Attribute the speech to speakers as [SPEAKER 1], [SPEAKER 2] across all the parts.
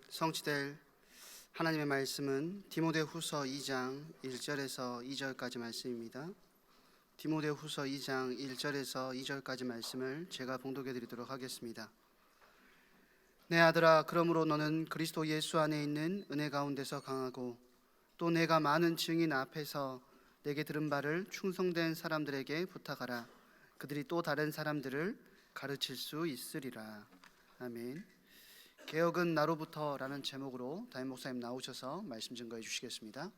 [SPEAKER 1] 성취될 하나님의 말씀은 디모데후서 2장 1절에서 2절까지 말씀입니다. 디모데후서 2장 1절에서 2절까지 말씀을 제가 봉독해 드리도록 하겠습니다. 내 아들아, 그러므로 너는 그리스도 예수 안에 있는 은혜 가운데서 강하고 또 내가 많은 증인 앞에서 내게 들은 바를 충성된 사람들에게 부탁하라. 그들이 또 다른 사람들을 가르칠 수 있으리라. 아멘. 개혁은 나로부터라는 제목으로 담임 목사님 나오셔서 말씀 증거해 주시겠습니다.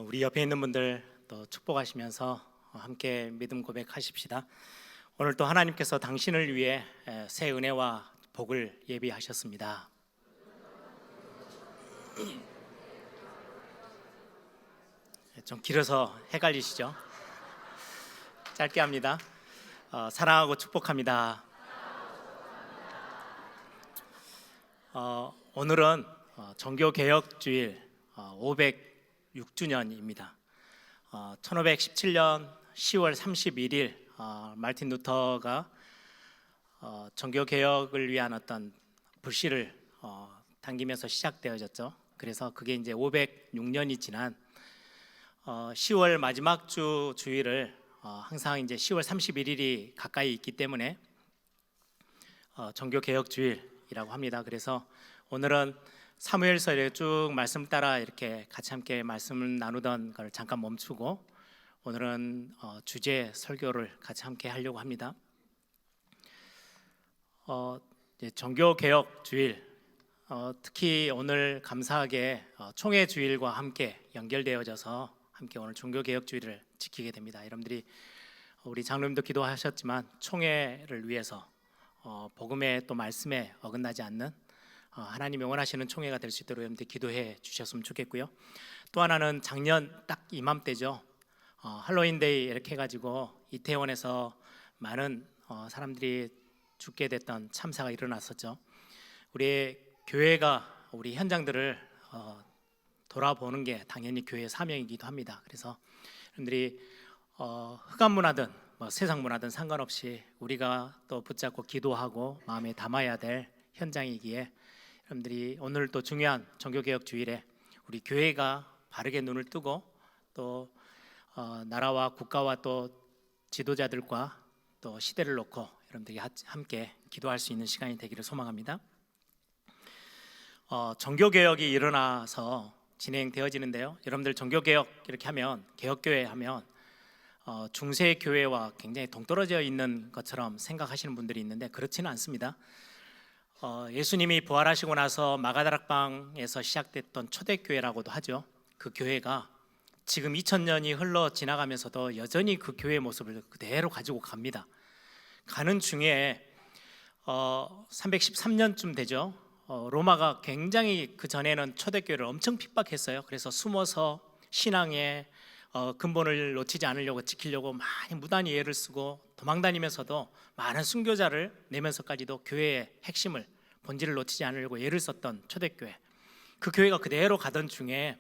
[SPEAKER 2] 우리 옆에 있는 분들 또 축복하시면서 함께 믿음 고백하십시다. 오늘 또 하나님께서 당신을 위해 새 은혜와 복을 예비하셨습니다. 좀 길어서 헷갈리시죠? 짧게 합니다. 사랑하고 축복합니다. 오늘은 종교개혁주일 506주년입니다. 1517년 10월 31일 말틴 루터가 종교개혁을 위한 어떤 불씨를 당기면서 시작되어졌죠. 그래서 그게 이제 506년이 지난 10월 마지막 주 주일을 항상 이제 10월 31일이 가까이 있기 때문에 종교개혁주일이라고 합니다. 그래서 오늘은 사무엘서에 쭉 말씀 따라 이렇게 같이 함께 말씀을 나누던 걸 잠깐 멈추고 오늘은 주제 설교를 같이 함께 하려고 합니다. 종교개혁주일, 특히 오늘 감사하게 총회주일과 함께 연결되어져서 함께 오늘 종교개혁주일을 지키게 됩니다. 여러분들이 우리 장로님도 기도하셨지만 총회를 위해서 복음의 또 말씀에 어긋나지 않는 하나님이 원하시는 총회가 될 수 있도록 여러분들 기도해 주셨으면 좋겠고요. 또 하나는 작년 딱 이맘때죠. 할로윈데이 이렇게 해가지고 이태원에서 많은 사람들이 죽게 됐던 참사가 일어났었죠. 우리 교회가 우리 현장들을 돌아보는 게 당연히 교회의 사명이기도 합니다. 그래서 여러분들이 흑암 문화든 세상 문화든 상관없이 우리가 또 붙잡고 기도하고 마음에 담아야 될 현장이기에 여러분들이 오늘 또 중요한 종교개혁 주일에 우리 교회가 바르게 눈을 뜨고 또 나라와 국가와 또 지도자들과 또 시대를 놓고 여러분들이 함께 기도할 수 있는 시간이 되기를 소망합니다. 종교개혁이 일어나서 진행되어지는데요. 여러분들 종교개혁 이렇게 하면 개혁교회 하면 중세교회와 굉장히 동떨어져 있는 것처럼 생각하시는 분들이 있는데 그렇지는 않습니다. 예수님이 부활하시고 나서 마가다락방에서 시작됐던 초대교회라고도 하죠. 그 교회가 지금 2000년이 흘러 지나가면서도 여전히 그 교회의 모습을 그대로 가지고 갑니다. 가는 중에 313년쯤 되죠. 로마가 굉장히 그 전에는 초대교회를 엄청 핍박했어요. 그래서 숨어서 신앙의 근본을 놓치지 않으려고 지키려고 많이 무단히 애를 쓰고 도망다니면서도 많은 순교자를 내면서까지도 교회의 핵심을 본질을 놓치지 않으려고 애를 썼던 초대교회, 그 교회가 그대로 가던 중에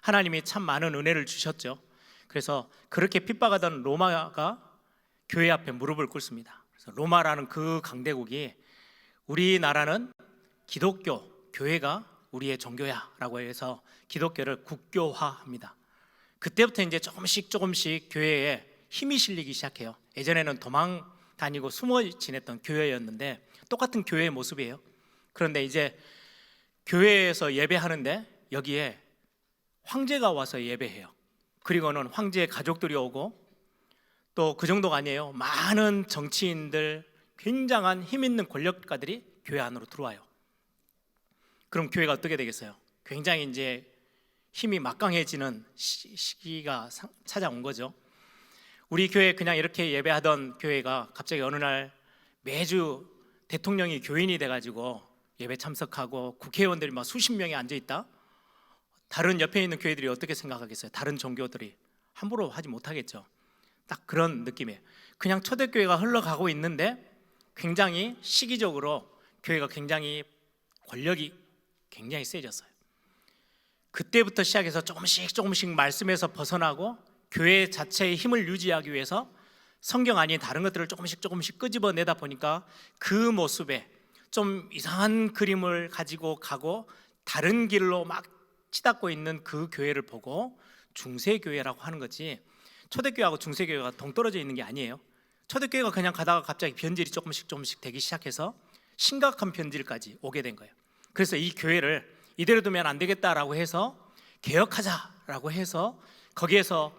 [SPEAKER 2] 하나님이 참 많은 은혜를 주셨죠. 그래서 그렇게 핍박하던 로마가 교회 앞에 무릎을 꿇습니다. 그래서 로마라는 그 강대국이 우리나라는 기독교, 교회가 우리의 종교야 라고 해서 기독교를 국교화합니다. 그때부터 이제 조금씩 교회에 힘이 실리기 시작해요. 예전에는 도망 다니고 숨어 지냈던 교회였는데 똑같은 교회의 모습이에요. 그런데 이제 교회에서 예배하는데 여기에 황제가 와서 예배해요. 그리고는 황제의 가족들이 오고 또 그 정도가 아니에요. 많은 정치인들, 굉장한 힘 있는 권력가들이 교회 안으로 들어와요. 그럼 교회가 어떻게 되겠어요? 굉장히 이제 힘이 막강해지는 시기가 찾아온 거죠. 우리 교회 그냥 이렇게 예배하던 교회가 갑자기 어느 날 매주 대통령이 교인이 돼가지고 예배 참석하고 국회의원들이 막 수십 명이 앉아있다? 다른 옆에 있는 교회들이 어떻게 생각하겠어요? 다른 종교들이 함부로 하지 못하겠죠. 딱 그런 느낌이에요. 그냥 초대교회가 흘러가고 있는데 굉장히 시기적으로 교회가 굉장히 권력이 굉장히 세졌어요. 그때부터 시작해서 조금씩 말씀에서 벗어나고 교회 자체의 힘을 유지하기 위해서 성경 아닌 다른 것들을 조금씩 끄집어내다 보니까 그 모습에 좀 이상한 그림을 가지고 가고 다른 길로 막 치닫고 있는 그 교회를 보고 중세교회라고 하는 거지, 초대교회하고 중세교회가 동떨어져 있는 게 아니에요. 초대교회가 그냥 가다가 갑자기 변질이 조금씩 되기 시작해서 심각한 변질까지 오게 된 거예요. 그래서 이 교회를 이대로 두면 안 되겠다라고 해서 개혁하자라고 해서 거기에서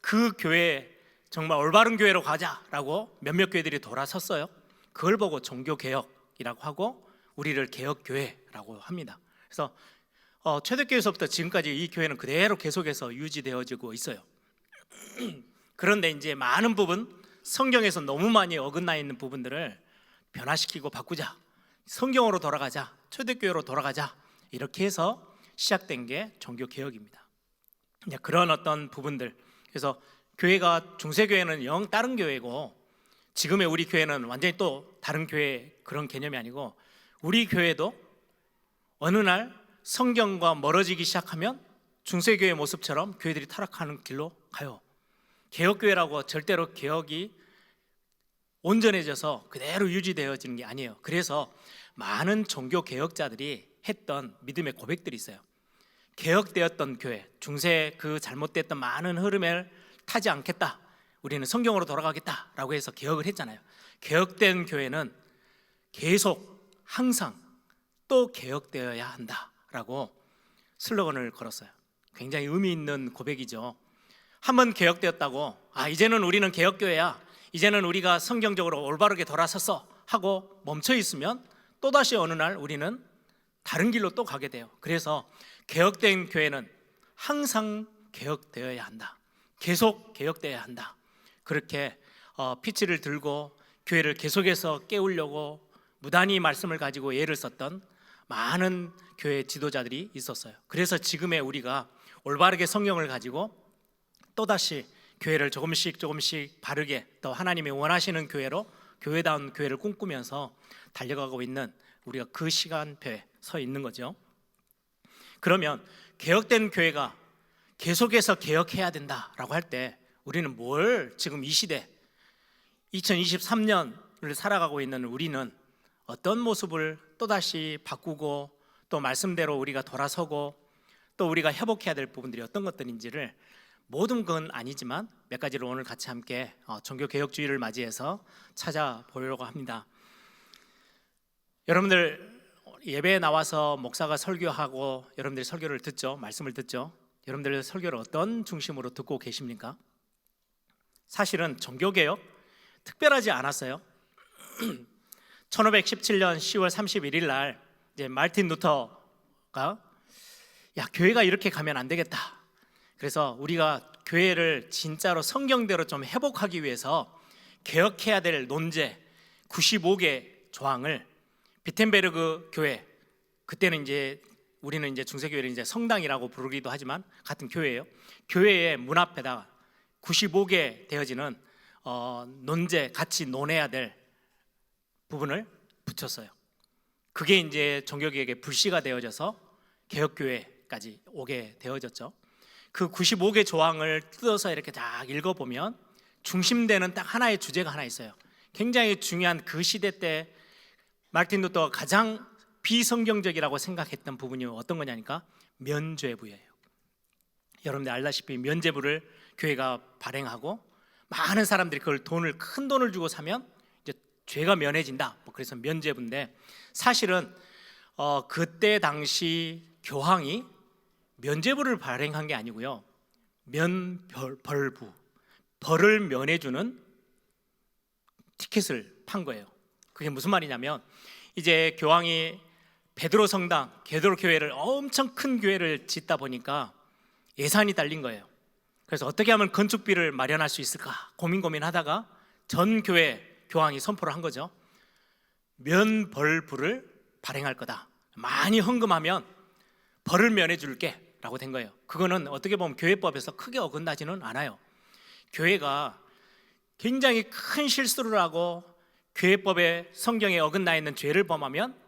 [SPEAKER 2] 그 교회 정말 올바른 교회로 가자라고 몇몇 교회들이 돌아섰어요. 그걸 보고 종교개혁이라고 하고 우리를 개혁교회라고 합니다. 그래서 초대교회에서부터 지금까지 이 교회는 그대로 계속해서 유지되어지고 있어요. 그런데 이제 많은 부분, 성경에서 너무 많이 어긋나 있는 부분들을 변화시키고 바꾸자, 성경으로 돌아가자, 초대교회로 돌아가자, 이렇게 해서 시작된 게 종교개혁입니다. 그런 어떤 부분들, 그래서 교회가 중세교회는 영 다른 교회고 지금의 우리 교회는 완전히 또 다른 교회, 그런 개념이 아니고 우리 교회도 어느 날 성경과 멀어지기 시작하면 중세교회 모습처럼 교회들이 타락하는 길로 가요. 개혁교회라고 절대로 개혁이 온전해져서 그대로 유지되어지는 게 아니에요. 그래서 많은 종교개혁자들이 했던 믿음의 고백들이 있어요. 개혁되었던 교회, 중세 그 잘못됐던 많은 흐름을 타지 않겠다, 우리는 성경으로 돌아가겠다라고 해서 개혁을 했잖아요. 개혁된 교회는 계속 항상 또 개혁되어야 한다라고 슬로건을 걸었어요. 굉장히 의미 있는 고백이죠. 한번 개혁되었다고, 이제는 우리는 개혁교회야, 이제는 우리가 성경적으로 올바르게 돌아섰어 하고 멈춰 있으면 또다시 어느 날 우리는 다른 길로 또 가게 돼요. 그래서 개혁된 교회는 항상 개혁되어야 한다, 계속 개혁되어야 한다, 그렇게 피치를 들고 교회를 계속해서 깨우려고 무단히 말씀을 가지고 예를 썼던 많은 교회 지도자들이 있었어요. 그래서 지금의 우리가 올바르게 성경을 가지고 또다시 교회를 조금씩 바르게 더 하나님이 원하시는 교회로, 교회다운 교회를 꿈꾸면서 달려가고 있는 우리가 그 시간표에 서 있는 거죠. 그러면 개혁된 교회가 계속해서 개혁해야 된다라고 할 때 우리는 뭘, 지금 이 시대 2023년을 살아가고 있는 우리는 어떤 모습을 또다시 바꾸고 또 말씀대로 우리가 돌아서고 또 우리가 회복해야 될 부분들이 어떤 것들인지를, 모든 건 아니지만 몇 가지를 오늘 같이 함께 종교개혁주의를 맞이해서 찾아보려고 합니다. 여러분들 예배에 나와서 목사가 설교하고 여러분들이 설교를 듣죠, 말씀을 듣죠. 여러분들 설교를 어떤 중심으로 듣고 계십니까? 사실은 종교개혁 특별하지 않았어요. 1517년 10월 31일 날 이제 마르틴 루터가 교회가 이렇게 가면 안 되겠다, 그래서 우리가 교회를 진짜로 성경대로 좀 회복하기 위해서 개혁해야 될 논제 95개 조항을 비텐베르그 교회, 그때는 이제 우리는 이제 중세교회를 이제 성당이라고 부르기도 하지만 같은 교회예요. 교회의 문 앞에다가 95개 되어지는 논제, 같이 논해야 될 부분을 붙였어요. 그게 이제 종교개혁의 불씨가 되어져서 개혁교회까지 오게 되어졌죠. 그 95개 조항을 뜯어서 이렇게 딱 읽어보면 중심되는 딱 하나의 주제가 하나 있어요. 굉장히 중요한, 그 시대 때 마르틴 루터가 가장 비성경적이라고 생각했던 부분이 어떤 거냐니까 면죄부예요. 여러분들 알다시피 면죄부를 교회가 발행하고 많은 사람들이 그걸 큰 돈을 주고 사면 이제 죄가 면해진다, 그래서 면죄부인데, 사실은 그때 당시 교황이 면죄부를 발행한 게 아니고요, 면벌부, 벌을 면해주는 티켓을 판 거예요. 그게 무슨 말이냐면, 이제 교황이 베드로 성당, 베드로 교회를, 엄청 큰 교회를 짓다 보니까 예산이 딸린 거예요. 그래서 어떻게 하면 건축비를 마련할 수 있을까 고민하다가 전 교회 교황이 선포를 한 거죠. 면벌부를 발행할 거다, 많이 헌금하면 벌을 면해줄게 라고 된 거예요. 그거는 어떻게 보면 교회법에서 크게 어긋나지는 않아요. 교회가 굉장히 큰 실수를 하고 교회법에, 성경에 어긋나 있는 죄를 범하면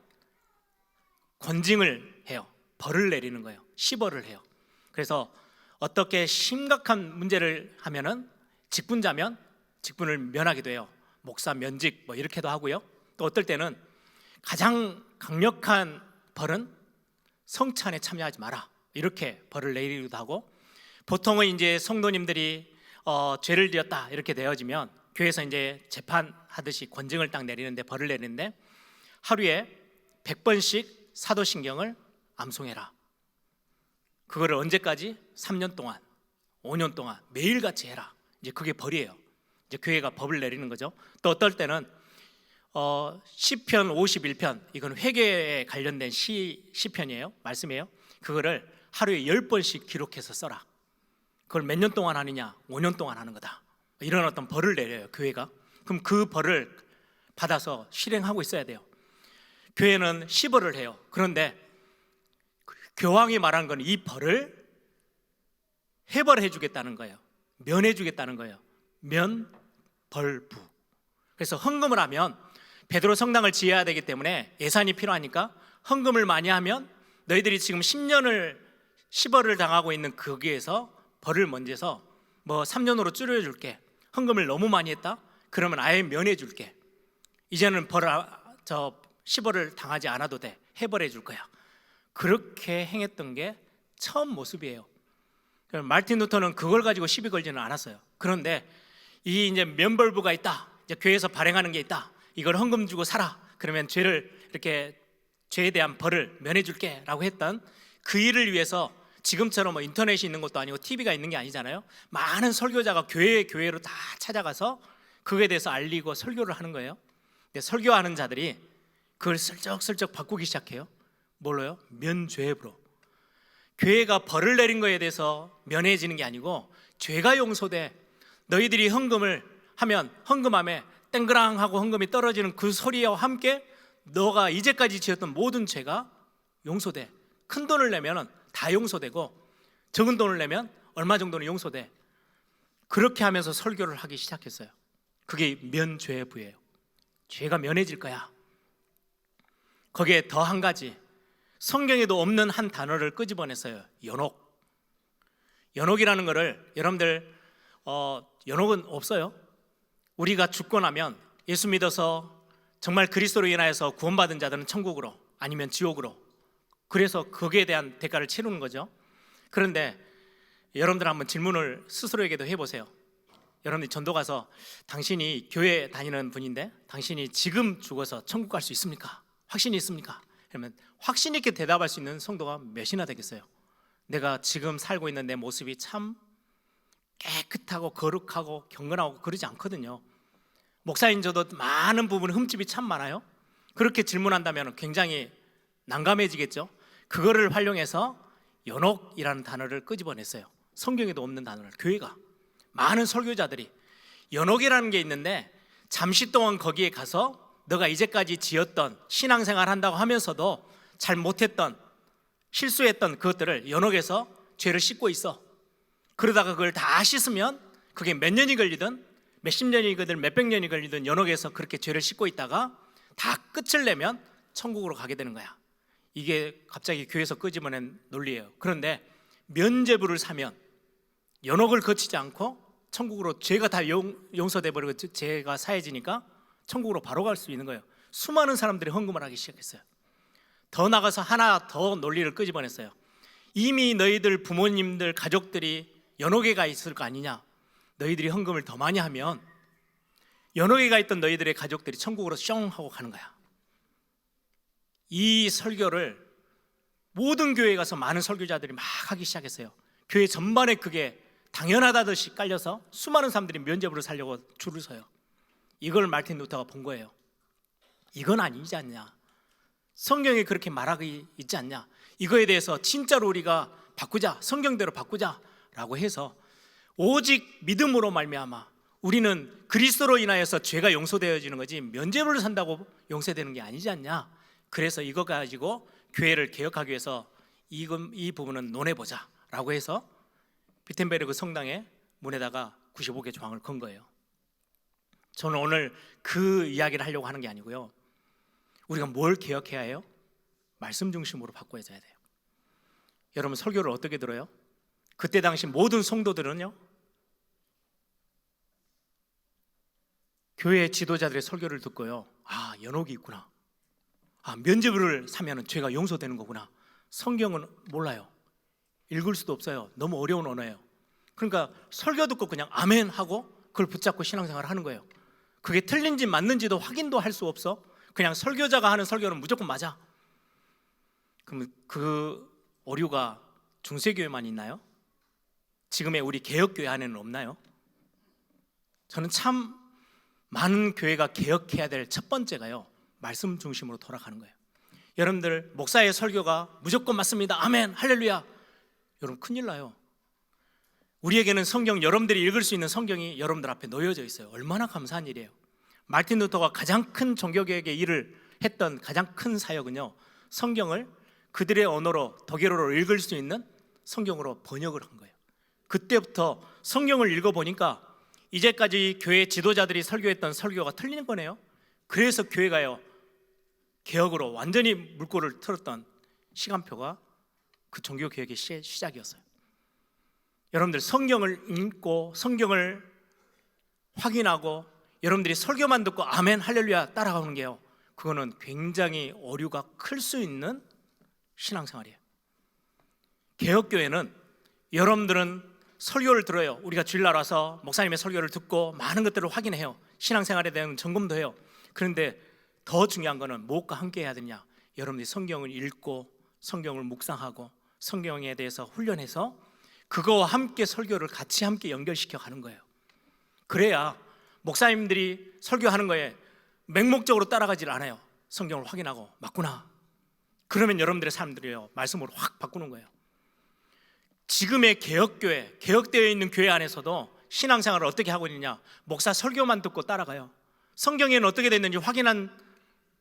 [SPEAKER 2] 권징을 해요. 벌을 내리는 거예요. 시벌을 해요. 그래서 어떻게 심각한 문제를 하면은 직분자면 직분을 면하기도 해요. 목사 면직 이렇게도 하고요. 또 어떨 때는 가장 강력한 벌은 성찬에 참여하지 마라, 이렇게 벌을 내리기도 하고, 보통은 이제 성도님들이 죄를 지었다 이렇게 되어지면 교회에서 이제 재판하듯이 권징을 딱 내리는데, 벌을 내리는데 하루에 100번씩 사도신경을 암송해라. 그거를 언제까지? 3년 동안, 5년 동안 매일같이 해라. 이제 그게 벌이에요. 이제 교회가 법을 내리는 거죠. 또 어떨 때는 시편 51편, 이건 회개에 관련된 시편이에요. 말씀이에요. 그거를 하루에 10번씩 기록해서 써라. 그걸 몇 년 동안 하느냐? 5년 동안 하는 거다. 이런 어떤 벌을 내려요, 교회가. 그럼 그 벌을 받아서 실행하고 있어야 돼요. 교회는 시벌을 해요. 그런데 교황이 말한 건 이 벌을 해벌해 주겠다는 거예요. 면해 주겠다는 거예요. 면벌부. 그래서 헌금을 하면, 베드로 성당을 지어야 되기 때문에 예산이 필요하니까 헌금을 많이 하면 너희들이 지금 10년을 시벌을 당하고 있는 거기에서 벌을 먼저서 뭐 3년으로 줄여줄게. 헌금을 너무 많이 했다? 그러면 아예 면해 줄게. 이제는 시벌을 당하지 않아도 돼. 해벌해 줄 거야. 그렇게 행했던 게 처음 모습이에요. 마르틴 루터는 그걸 가지고 시비 걸지는 않았어요. 그런데 이 이제 면벌부가 있다, 이제 교회에서 발행하는 게 있다, 이걸 헌금 주고 사라, 그러면 죄에 대한 벌을 면해줄게라고 했던 그 일을 위해서, 지금처럼 뭐 인터넷이 있는 것도 아니고 TV가 있는 게 아니잖아요. 많은 설교자가 교회로 다 찾아가서 그거에 대해서 알리고 설교를 하는 거예요. 근데 설교하는 자들이 그걸 슬쩍슬쩍 바꾸기 시작해요. 뭘로요? 면죄부로. 교회가 벌을 내린 거에 대해서 면해지는 게 아니고, 죄가 용서돼. 너희들이 헌금을 하면 헌금함에 땡그랑하고 헌금이 떨어지는 그 소리와 함께 너가 이제까지 지었던 모든 죄가 용서돼. 큰 돈을 내면 다 용서되고, 적은 돈을 내면 얼마 정도는 용서돼. 그렇게 하면서 설교를 하기 시작했어요. 그게 면죄부예요. 죄가 면해질 거야. 거기에 더 한 가지, 성경에도 없는 한 단어를 끄집어냈어요. 연옥. 연옥이라는 거를, 여러분들 연옥은 없어요. 우리가 죽고 나면 예수 믿어서 정말 그리스도로 인하여서 구원받은 자들은 천국으로, 아니면 지옥으로, 그래서 거기에 대한 대가를 치르는 거죠. 그런데 여러분들 한번 질문을 스스로에게도 해보세요. 여러분들이 전도 가서, 당신이 교회 다니는 분인데 당신이 지금 죽어서 천국 갈 수 있습니까? 확신이 있습니까? 그러면 확신 있게 대답할 수 있는 성도가 몇이나 되겠어요? 내가 지금 살고 있는 내 모습이 참 깨끗하고 거룩하고 경건하고 그러지 않거든요. 목사인 저도 많은 부분 흠집이 참 많아요. 그렇게 질문한다면 굉장히 난감해지겠죠. 그거를 활용해서 연옥이라는 단어를 끄집어냈어요. 성경에도 없는 단어를. 교회가, 많은 설교자들이 연옥이라는 게 있는데, 잠시 동안 거기에 가서 너가 이제까지 지었던 신앙생활 한다고 하면서도 잘 못했던, 실수했던 그것들을 연옥에서 죄를 씻고 있어. 그러다가 그걸 다 씻으면 그게 몇 년이 걸리든 몇십 년이든 몇백 년이 걸리든 연옥에서 그렇게 죄를 씻고 있다가 다 끝을 내면 천국으로 가게 되는 거야. 이게 갑자기 교회에서 끄집어낸 논리예요. 그런데 면죄부를 사면 연옥을 거치지 않고 천국으로, 죄가 다 용서돼 버리고 죄가 사해지니까 천국으로 바로 갈 수 있는 거예요. 수많은 사람들이 헌금을 하기 시작했어요. 더 나가서 하나 더 논리를 끄집어냈어요. 이미 너희들 부모님들 가족들이 연옥에 가 있을 거 아니냐. 너희들이 헌금을 더 많이 하면 연옥에 가 있던 너희들의 가족들이 천국으로 숑 하고 가는 거야. 이 설교를 모든 교회에 가서 많은 설교자들이 막 하기 시작했어요. 교회 전반에 그게 당연하다듯이 깔려서 수많은 사람들이 면죄부를 살려고 줄을 서요. 이걸 마르틴 루터가 본 거예요. 이건 아니지 않냐, 성경에 그렇게 말하고 있지 않냐, 이거에 대해서 진짜로 우리가 바꾸자, 성경대로 바꾸자라고 해서 오직 믿음으로 말미암아 우리는 그리스도로 인하여서 죄가 용서되어지는 거지 면죄부를 산다고 용서되는 게 아니지 않냐. 그래서 이거 가지고 교회를 개혁하기 위해서 이 부분은 논해보자 라고 해서 비텐베르그 성당의 문에다가 95개 조항을 건 거예요. 저는 오늘 그 이야기를 하려고 하는 게 아니고요, 우리가 뭘 개혁해야 해요? 말씀 중심으로 바꿔야 돼요. 여러분, 설교를 어떻게 들어요? 그때 당시 모든 성도들은요, 교회 지도자들의 설교를 듣고요, 아, 연옥이 있구나, 면죄부를 사면은 죄가 용서되는 거구나. 성경은 몰라요. 읽을 수도 없어요. 너무 어려운 언어예요. 그러니까 설교 듣고 그냥 아멘 하고 그걸 붙잡고 신앙생활을 하는 거예요. 그게 틀린지 맞는지도 확인도 할 수 없어. 그냥 설교자가 하는 설교는 무조건 맞아. 그럼 그 오류가 중세교회만 있나요? 지금의 우리 개혁교회 안에는 없나요? 저는 참 많은 교회가 개혁해야 될 첫 번째가요, 말씀 중심으로 돌아가는 거예요. 여러분들 목사의 설교가 무조건 맞습니다. 아멘, 할렐루야. 여러분 큰일 나요. 우리에게는 성경, 여러분들이 읽을 수 있는 성경이 여러분들 앞에 놓여져 있어요. 얼마나 감사한 일이에요. 마틴 루터가 가장 큰 종교개혁의 일을 했던 가장 큰 사역은요, 성경을 그들의 언어로, 독일어로 읽을 수 있는 성경으로 번역을 한 거예요. 그때부터 성경을 읽어보니까 이제까지 교회 지도자들이 설교했던 설교가 틀리는 거네요. 그래서 교회가요, 개혁으로 완전히 물꼬를 틀었던 시간표가 그 종교개혁의 시작이었어요. 여러분들 성경을 읽고 성경을 확인하고 여러분들이 설교만 듣고 아멘 할렐루야 따라가는 게요, 그거는 굉장히 오류가 클 수 있는 신앙생활이에요. 개혁교회는 여러분들은 설교를 들어요. 우리가 주일날 와서 목사님의 설교를 듣고 많은 것들을 확인해요. 신앙생활에 대한 점검도 해요. 그런데 더 중요한 거는 무엇과 함께 해야 되냐? 여러분들이 성경을 읽고 성경을 묵상하고 성경에 대해서 훈련해서 그거와 함께 설교를 같이 함께 연결시켜 가는 거예요. 그래야 목사님들이 설교하는 거에 맹목적으로 따라가질 않아요. 성경을 확인하고 맞구나. 그러면 여러분들의 삶들이요, 말씀으로 확 바꾸는 거예요. 지금의 개혁교회, 개혁되어 있는 교회 안에서도 신앙생활을 어떻게 하고 있느냐? 목사 설교만 듣고 따라가요. 성경에는 어떻게 됐는지 확인한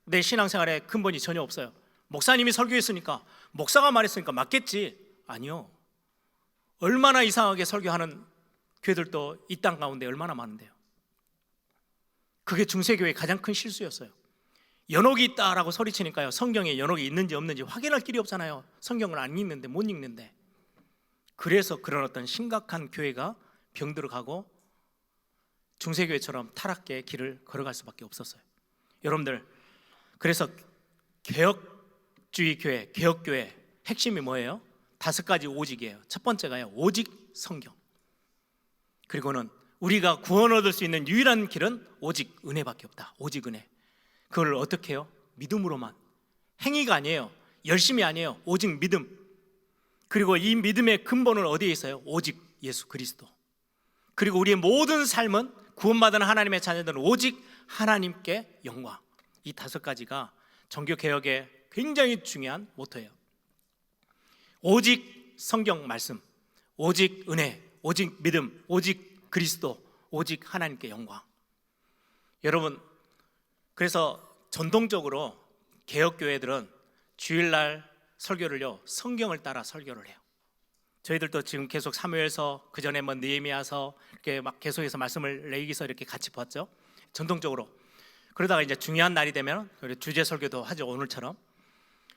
[SPEAKER 2] 내 신앙생활에 근본이 전혀 없어요. 목사님이 설교했으니까, 목사가 말했으니까 맞겠지. 아니요. 얼마나 이상하게 설교하는 교회들도 이 땅 가운데 얼마나 많은데요. 그게 중세교회의 가장 큰 실수였어요. 연옥이 있다라고 소리치니까요, 성경에 연옥이 있는지 없는지 확인할 길이 없잖아요. 성경을 안 읽는데, 못 읽는데. 그래서 그런 어떤 심각한 교회가 병들어가고 중세교회처럼 타락의 길을 걸어갈 수밖에 없었어요. 여러분들, 그래서 개혁주의 교회, 개혁교회 핵심이 뭐예요? 5가지 오직이에요. 첫 번째가요, 오직 성경. 그리고는 우리가 구원 얻을 수 있는 유일한 길은 오직 은혜밖에 없다. 오직 은혜. 그걸 어떻게 해요? 믿음으로만. 행위가 아니에요. 열심이 아니에요. 오직 믿음. 그리고 이 믿음의 근본은 어디에 있어요? 오직 예수 그리스도. 그리고 우리의 모든 삶은 구원받은 하나님의 자녀들은 오직 하나님께 영광. 이 5가지가 종교개혁의 굉장히 중요한 모토예요. 오직 성경 말씀, 오직 은혜, 오직 믿음, 오직 그리스도, 오직 하나님께 영광. 여러분, 그래서 전통적으로 개혁교회들은 주일날 설교를요, 성경을 따라 설교를 해요. 저희들도 지금 계속 사무엘서, 그 전에 뭐 느헤미야서 이렇게 막 계속해서 말씀을 레위기서 이렇게 같이 봤죠. 전통적으로. 그러다가 이제 중요한 날이 되면 주제 설교도 하죠. 오늘처럼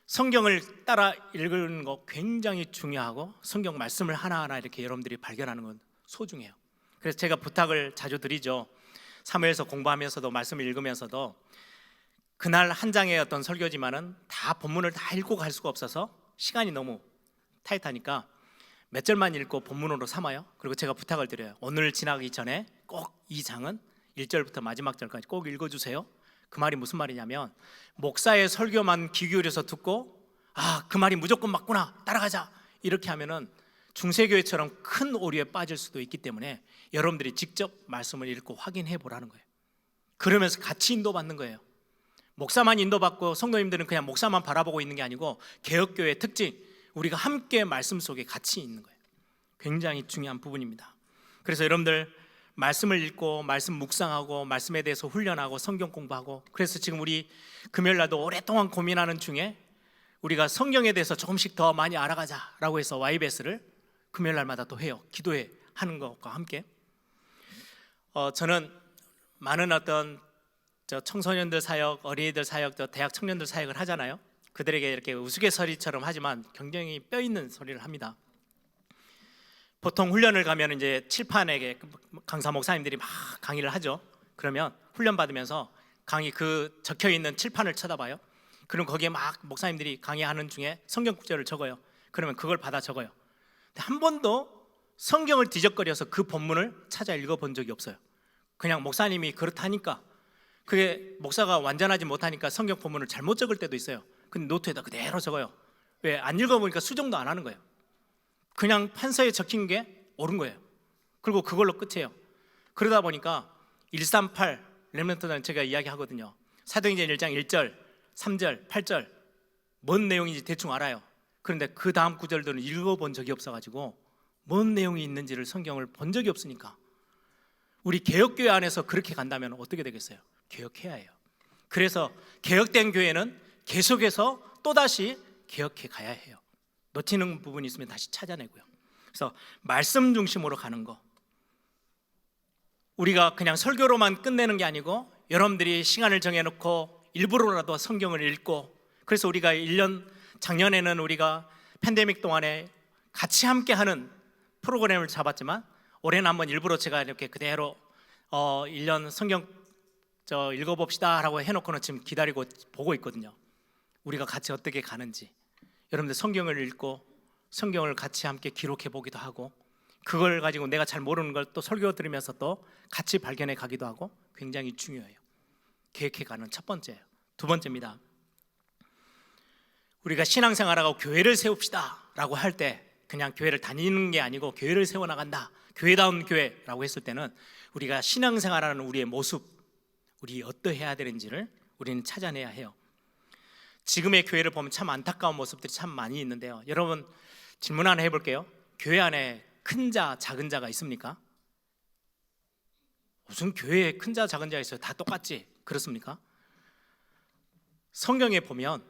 [SPEAKER 2] 성경을 따라 읽는 거 굉장히 중요하고 성경 말씀을 하나하나 이렇게 여러분들이 발견하는 건 소중해요. 그래서 제가 부탁을 자주 드리죠. 사무엘서 공부하면서도 말씀을 읽으면서도 그날 한 장의 어떤 설교지만은 다 본문을 다 읽고 갈 수가 없어서 시간이 너무 타이트하니까 몇 절만 읽고 본문으로 삼아요. 그리고 제가 부탁을 드려요. 오늘 지나가기 전에 꼭 이 장은 1절부터 마지막 절까지 꼭 읽어주세요. 그 말이 무슨 말이냐면, 목사의 설교만 귀 기울여서 듣고 그 말이 무조건 맞구나, 따라가자, 이렇게 하면은 중세교회처럼 큰 오류에 빠질 수도 있기 때문에 여러분들이 직접 말씀을 읽고 확인해 보라는 거예요. 그러면서 같이 인도받는 거예요. 목사만 인도받고 성도님들은 그냥 목사만 바라보고 있는 게 아니고 개혁교회의 특징, 우리가 함께 말씀 속에 같이 있는 거예요. 굉장히 중요한 부분입니다. 그래서 여러분들 말씀을 읽고 말씀 묵상하고 말씀에 대해서 훈련하고 성경 공부하고, 그래서 지금 우리 금요일날도 오랫동안 고민하는 중에 우리가 성경에 대해서 조금씩 더 많이 알아가자라고 해서 YBS를 금요일날마다 또 해요. 기도회 하는 것과 함께. 저는 많은 어떤 청소년들 사역, 어린이들 사역, 대학 청년들 사역을 하잖아요. 그들에게 이렇게 우스갯소리처럼 하지만 굉장히 뼈 있는 소리를 합니다. 보통 훈련을 가면 이제 칠판에게 강사 목사님들이 막 강의를 하죠. 그러면 훈련 받으면서 강의 그 적혀 있는 칠판을 쳐다봐요. 그럼 거기에 막 목사님들이 강의하는 중에 성경 구절을 적어요. 그러면 그걸 받아 적어요. 근데 한 번도 성경을 뒤적거려서 그 본문을 찾아 읽어본 적이 없어요. 그냥 목사님이 그렇다니까, 그게 목사가 완전하지 못하니까 성경 본문을 잘못 적을 때도 있어요. 근데 노트에다 그대로 적어요. 왜? 안 읽어보니까 수정도 안 하는 거예요. 그냥 판서에 적힌 게 옳은 거예요. 그리고 그걸로 끝이에요. 그러다 보니까 138 렘넌트는 제가 이야기하거든요. 사도행전 1장 1절, 3절, 8절 뭔 내용인지 대충 알아요. 그런데 그 다음 구절들은 읽어본 적이 없어가지고 뭔 내용이 있는지를 성경을 본 적이 없으니까, 우리 개혁교회 안에서 그렇게 간다면 어떻게 되겠어요? 개혁해야 해요. 그래서 개혁된 교회는 계속해서 또다시 개혁해 가야 해요. 놓치는 부분이 있으면 다시 찾아내고요. 그래서 말씀 중심으로 가는 거, 우리가 그냥 설교로만 끝내는 게 아니고 여러분들이 시간을 정해놓고 일부러라도 성경을 읽고, 그래서 우리가 1년, 작년에는 우리가 팬데믹 동안에 같이 함께하는 프로그램을 잡았지만 올해는 한번 일부러 제가 이렇게 그대로 1년 성경 읽어봅시다 라고 해놓고는 지금 기다리고 보고 있거든요. 우리가 같이 어떻게 가는지. 여러분들 성경을 읽고 성경을 같이 함께 기록해 보기도 하고, 그걸 가지고 내가 잘 모르는 걸 또 설교 들으면서 또 같이 발견해 가기도 하고 굉장히 중요해요. 계획해 가는 첫 번째예요. 두 번째입니다. 우리가 신앙생활하고 교회를 세웁시다 라고 할 때 그냥 교회를 다니는 게 아니고 교회를 세워나간다, 교회다운 교회라고 했을 때는 우리가 신앙생활하는 우리의 모습, 우리 어떠해야 되는지를 우리는 찾아내야 해요. 지금의 교회를 보면 참 안타까운 모습들이 참 많이 있는데요. 여러분, 질문 하나 해볼게요. 교회 안에 큰 자, 작은 자가 있습니까? 무슨 교회에 큰 자, 작은 자가 있어요? 다 똑같지? 그렇습니까? 성경에 보면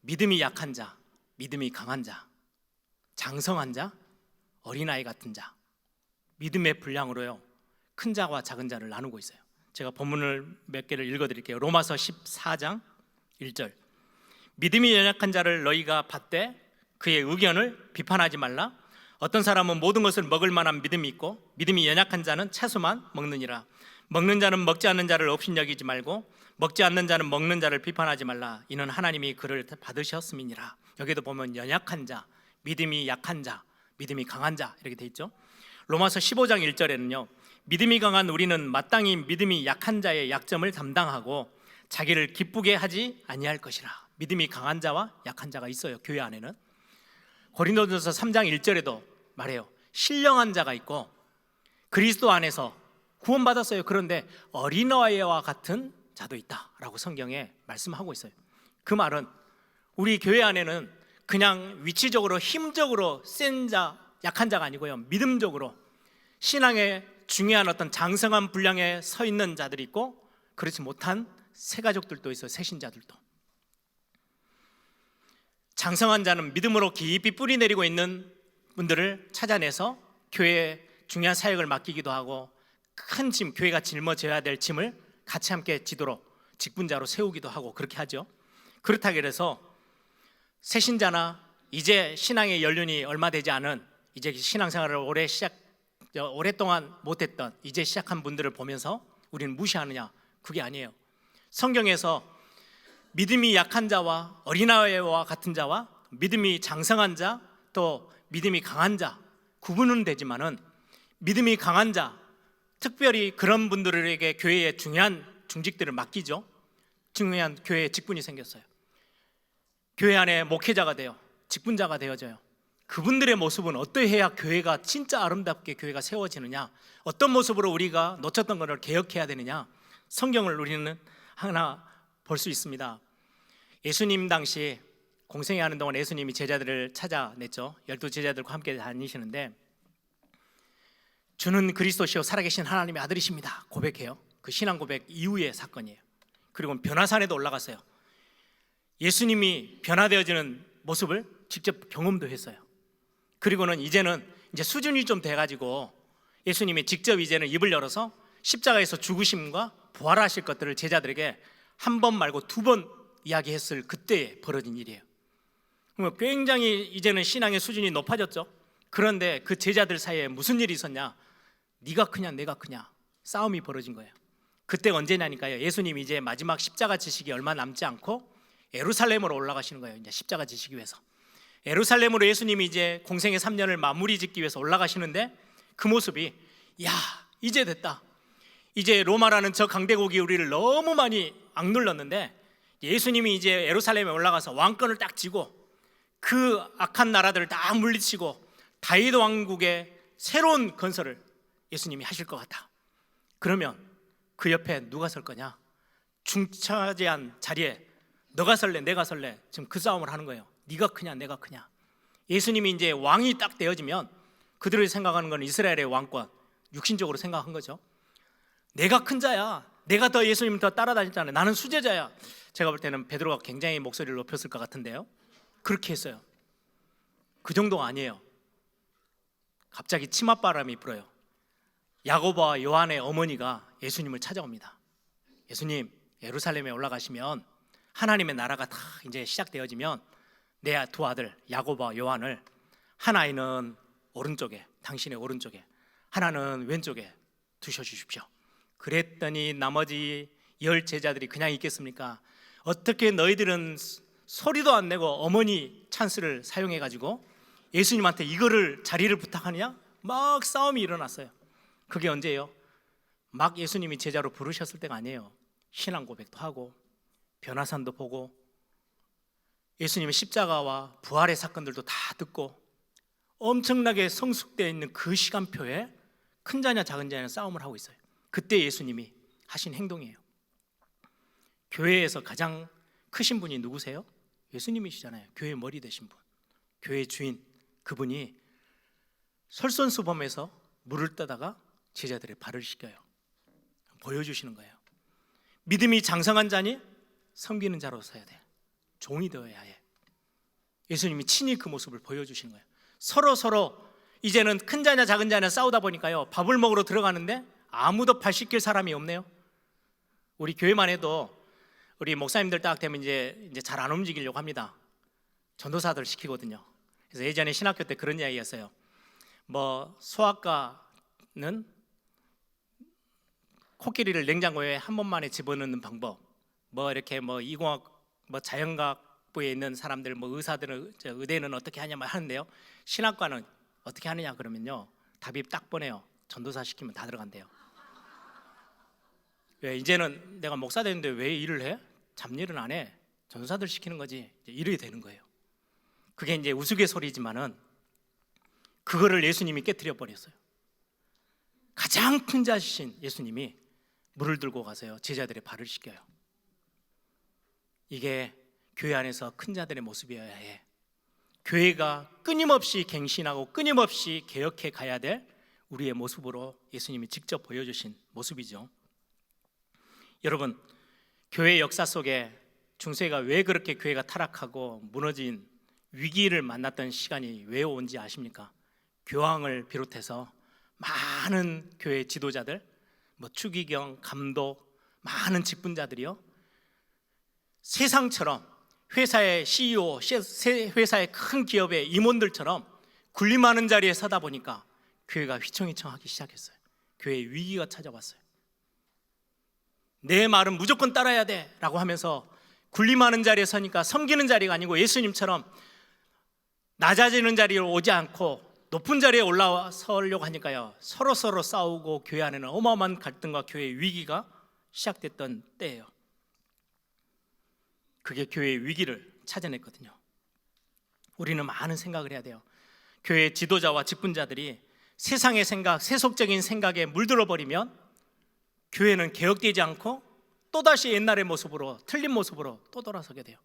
[SPEAKER 2] 믿음이 약한 자, 믿음이 강한 자, 장성한 자, 어린아이 같은 자, 믿음의 분량으로요 큰 자와 작은 자를 나누고 있어요. 제가 본문을 몇 개를 읽어드릴게요. 로마서 14장 1절, 믿음이 연약한 자를 너희가 받되 그의 의견을 비판하지 말라. 어떤 사람은 모든 것을 먹을 만한 믿음이 있고 믿음이 연약한 자는 채소만 먹느니라. 먹는 자는 먹지 않는 자를 업신여기지 말고 먹지 않는 자는 먹는 자를 비판하지 말라. 이는 하나님이 그를 받으셨음이니라. 여기도 보면 연약한 자, 믿음이 약한 자, 믿음이 강한 자 이렇게 돼 있죠. 로마서 15장 1절에는요 믿음이 강한 우리는 마땅히 믿음이 약한 자의 약점을 담당하고 자기를 기쁘게 하지 아니할 것이라. 믿음이 강한 자와 약한 자가 있어요. 교회 안에는. 고린도전서 3장 1절에도 말해요. 신령한 자가 있고 그리스도 안에서 구원받았어요. 그런데 어린아이와 같은 자도 있다라고 성경에 말씀하고 있어요. 그 말은 우리 교회 안에는 그냥 위치적으로 힘적으로 센 자, 약한 자가 아니고요, 믿음적으로 신앙의 중요한 어떤 장성한 분량에 서 있는 자들이 있고 그렇지 못한 새 가족들도 있어요. 새신자들도. 장성한 자는 믿음으로 깊이 뿌리 내리고 있는 분들을 찾아내서 교회에 중요한 사역을 맡기기도 하고 큰 짐, 교회가 짊어져야 될 짐을 같이 함께 지도로 직분자로 세우기도 하고 그렇게 하죠. 그렇다고 해서 새신자나 이제 신앙의 연륜이 얼마 되지 않은, 이제 신앙생활을 오랫동안 못했던 이제 시작한 분들을 보면서 우리는 무시하느냐? 그게 아니에요. 성경에서 믿음이 약한 자와 어린아이와 같은 자와 믿음이 장성한 자, 또 믿음이 강한 자 구분은 되지만은 믿음이 강한 자, 특별히 그런 분들에게 교회의 중요한 중직들을 맡기죠. 중요한 교회의 직분이 생겼어요. 교회 안에 목회자가 돼요. 직분자가 되어져요. 그분들의 모습은 어떠해야 교회가 진짜 아름답게 교회가 세워지느냐, 어떤 모습으로 우리가 놓쳤던 것을 개혁해야 되느냐, 성경을 우리는 하나 볼 수 있습니다. 예수님 당시 공생애하는 동안 예수님이 제자들을 찾아냈죠. 12제자들과 함께 다니시는데 주는 그리스도시요 살아계신 하나님의 아들이십니다 고백해요. 그 신앙 고백 이후의 사건이에요. 그리고 변화산에도 올라갔어요. 예수님이 변화되어지는 모습을 직접 경험도 했어요. 그리고는 이제는 이제 수준이 좀 돼가지고 예수님이 직접 이제는 입을 열어서 십자가에서 죽으심과 부활하실 것들을 제자들에게 한 번 말고 두 번 이야기했을 그때에 벌어진 일이에요. 굉장히 이제는 신앙의 수준이 높아졌죠. 그런데 그 제자들 사이에 무슨 일이 있었냐? 네가 크냐 내가 크냐 싸움이 벌어진 거예요. 그때가 언제냐니까요. 예수님이 이제 마지막 십자가 지식이 얼마 남지 않고 예루살렘으로 올라가시는 거예요. 이제 십자가 지시기 위해서. 예루살렘으로 예수님이 이제 공생의 3년을 마무리 짓기 위해서 올라가시는데 그 모습이 야, 이제 됐다. 이제 로마라는 저 강대국이 우리를 너무 많이 악눌렀는데 예수님이 이제 예루살렘에 올라가서 왕권을 딱 쥐고 그 악한 나라들을 다 물리치고 다윗 왕국의 새로운 건설을 예수님이 하실 것 같다. 그러면 그 옆에 누가 설 거냐? 중차지한 자리에 너가 설래 내가 설래 지금 그 싸움을 하는 거예요. 네가 크냐 내가 크냐. 예수님이 이제 왕이 딱 되어지면 그들이 생각하는 건 이스라엘의 왕권, 육신적으로 생각한 거죠. 내가 큰 자야. 내가 더 예수님을 더 따라다녔잖아요. 나는 수제자야. 제가 볼 때는 베드로가 굉장히 목소리를 높였을 것 같은데요. 그렇게 했어요. 그 정도가 아니에요. 갑자기 치맛바람이 불어요. 야고보와 요한의 어머니가 예수님을 찾아옵니다. 예수님, 예루살렘에 올라가시면 하나님의 나라가 다 이제 시작되어지면 내 두 아들 야고보와 요한을 하나는 오른쪽에, 당신의 오른쪽에, 하나는 왼쪽에 두셔 주십시오. 그랬더니 나머지 10 제자들이 그냥 있겠습니까? 어떻게 너희들은 소리도 안 내고 어머니 찬스를 사용해 가지고 예수님한테 이거를 자리를 부탁하느냐? 막 싸움이 일어났어요. 그게 언제예요? 막 예수님이 제자로 부르셨을 때가 아니에요. 신앙 고백도 하고 변화산도 보고 예수님의 십자가와 부활의 사건들도 다 듣고 엄청나게 성숙되어 있는 그 시간표에 큰 자냐 작은 자냐 싸움을 하고 있어요. 그때 예수님이 하신 행동이에요. 교회에서 가장 크신 분이 누구세요? 예수님이시잖아요. 교회 머리 되신 분, 교회 주인. 그분이 솔선수범해서 물을 떠다가 제자들의 발을 씻겨요. 보여주시는 거예요. 믿음이 장성한 자니 섬기는 자로 서야 돼. 종이 되어야 해. 예수님이 친히 그 모습을 보여주시는 거예요. 서로 이제는 큰 자냐 작은 자냐 싸우다 보니까요, 밥을 먹으러 들어가는데 아무도 발 씻길 사람이 없네요. 우리 교회만 해도 우리 목사님들 딱 되면 이제 잘 안 움직이려고 합니다. 전도사들 시키거든요. 그래서 예전에 신학교 때 그런 이야기였어요. 뭐 소아과는 코끼리를 냉장고에 한 번만에 집어넣는 방법, 뭐 이렇게 뭐 이공학, 뭐 자연과학부에 있는 사람들, 뭐 의사들은, 의대는 어떻게 하냐 하는데요. 신학과는 어떻게 하느냐 그러면요, 답이 딱 뻔해요. 전도사 시키면 다 들어간대요. 왜 이제는 내가 목사 되는데 왜 일을 해? 잡일은 안 해. 전도사들 시키는 거지. 이래 되는 거예요. 그게 이제 우스갯소리지만은 그거를 예수님이 깨트려 버렸어요. 가장 큰 자신 예수님이 물을 들고 가서요, 제자들의 발을 씻겨요. 이게 교회 안에서 큰 자들의 모습이어야 해. 교회가 끊임없이 갱신하고 끊임없이 개혁해 가야 될 우리의 모습으로 예수님이 직접 보여주신 모습이죠. 여러분, 교회 역사 속에 중세가 왜 그렇게 교회가 타락하고 무너진 위기를 만났던 시간이 왜 온지 아십니까? 교황을 비롯해서 많은 교회 지도자들, 뭐 추기경, 감독, 많은 직분자들이요, 세상처럼 회사의 CEO, 회사의 큰 기업의 임원들처럼 군림하는 자리에 서다 보니까 교회가 휘청휘청하기 시작했어요. 교회에 위기가 찾아왔어요. 내 말은 무조건 따라야 돼 라고 하면서 군림하는 자리에 서니까 섬기는 자리가 아니고 예수님처럼 낮아지는 자리로 오지 않고 높은 자리에 올라서려고 하니까요, 서로 싸우고 교회 안에는 어마어마한 갈등과 교회의 위기가 시작됐던 때예요. 그게 교회의 위기를 찾아냈거든요. 우리는 많은 생각을 해야 돼요. 교회 지도자와 직분자들이 세상의 생각, 세속적인 생각에 물들어 버리면 교회는 개혁되지 않고 또다시 옛날의 모습으로, 틀린 모습으로 또 돌아서게 돼요.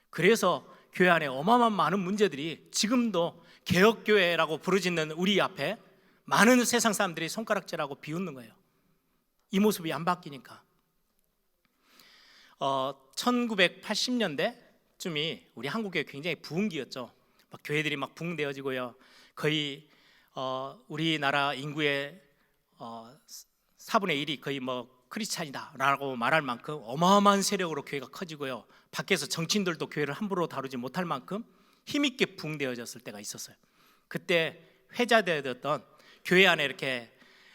[SPEAKER 2] 그래서 교회 안에 어마어마한 많은 문제들이 지금도 개혁교회라고 부르짖는 우리 앞에 많은 세상 사람들이 손가락질하고 비웃는 거예요. 이 모습이 안 바뀌니까. 1980년대쯤이 우리 한국교회 굉장히 부흥기였죠. 막 교회들이 막 부흥되어지고요, 거의 우리나라 인구의 4분의 1이 거의 뭐 크리스찬이다 라고 말할 만큼 어마어마한 세력으로 교회가 커지고요, 밖에서 정치인들도 교회를 함부로 다루지 못할 만큼 힘있게 부흥되어졌을 때가 있었어요. 그때 회자되었던 교회 안에 이렇게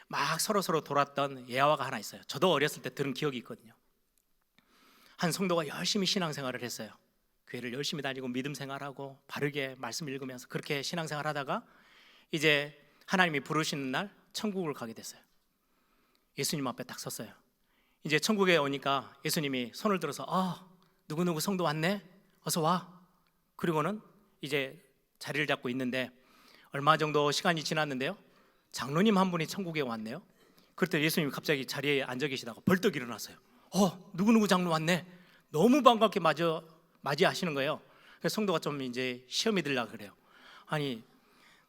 [SPEAKER 2] 막 서로 돌았던 예화가 하나 있어요. 저도 어렸을 때 들은 기억이 있거든요. 한 성도가 열심히 신앙생활을 했어요. 교회를 열심히 다니고 믿음 생활하고 바르게 말씀 읽으면서 그렇게 신앙생활 하다가 이제 하나님이 부르시는 날 천국을 가게 됐어요. 예수님 앞에 딱 섰어요. 이제 천국에 오니까 예수님이 손을 들어서 누구누구 성도 왔네? 어서 와. 그리고는 이제 자리를 잡고 있는데 얼마 정도 시간이 지났는데요, 장로님 한 분이 천국에 왔네요. 그때 예수님이 갑자기 자리에 앉아 계시다가 벌떡 일어났어요. 누구누구 장로 왔네. 너무 반갑게 맞이하시는 거예요. 그래서 성도가 좀 이제 시험이 들려고 그래요. 아니,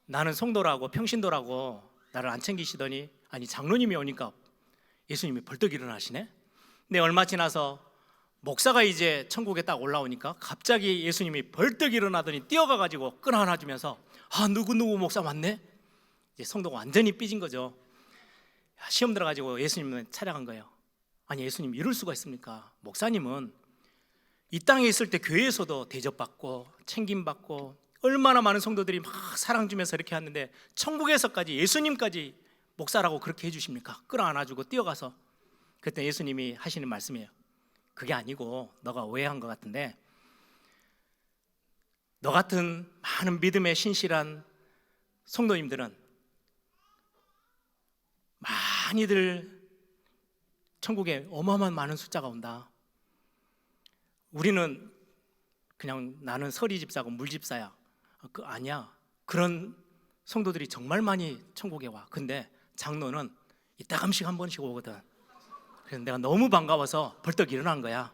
[SPEAKER 2] 나는 성도라고 평신도라고 나를 안 챙기시더니 아니 장로님이 오니까 예수님이 벌떡 일어나시네. 근데 얼마 지나서 목사가 이제 천국에 딱 올라오니까 갑자기 예수님이 벌떡 일어나더니 뛰어가가지고 끌어안아주면서 누구누구 목사 왔네. 이제 성도가 완전히 삐진 거죠. 시험 들어가지고 예수님은 찾아간 거예요. 아니 예수님, 이럴 수가 있습니까? 목사님은 이 땅에 있을 때 교회에서도 대접받고 챙김받고 얼마나 많은 성도들이 막 사랑 주면서 이렇게 하는데 천국에서까지 예수님까지 목사라고 그렇게 해주십니까? 끌어안아주고 뛰어가서. 그때 예수님이 하시는 말씀이에요. 그게 아니고 너가 오해한 것 같은데, 너 같은 많은 믿음의 신실한 성도님들은 많이들 천국에 어마어마한 많은 숫자가 온다. 우리는 그냥 나는 서리 집사고 물 집사야. 아니야. 그런 성도들이 정말 많이 천국에 와. 근데 장로는 이따금씩 한 번씩 오거든. 그래서 내가 너무 반가워서 벌떡 일어난 거야.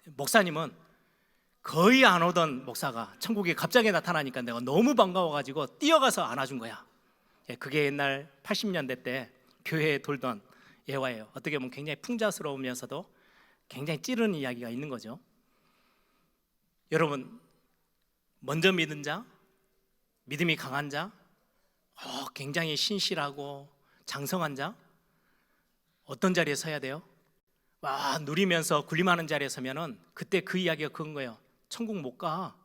[SPEAKER 2] 목사님은 거의 안 오던 목사가 천국에 갑자기 나타나니까 내가 너무 반가워가지고 뛰어가서 안아준 거야. 그게 옛날 80년대 때 교회에 돌던 예화예요. 어떻게 보면 굉장히 풍자스러우면서도 굉장히 찌르는 이야기가 있는 거죠. 여러분, 먼저 믿은 자, 믿음이 강한 자, 굉장히 신실하고 장성한 자, 어떤 자리에 서야 돼요? 누리면서 군림하는 자리에 서면은 그때 그 이야기가 그건 거예요. 천국 못 가.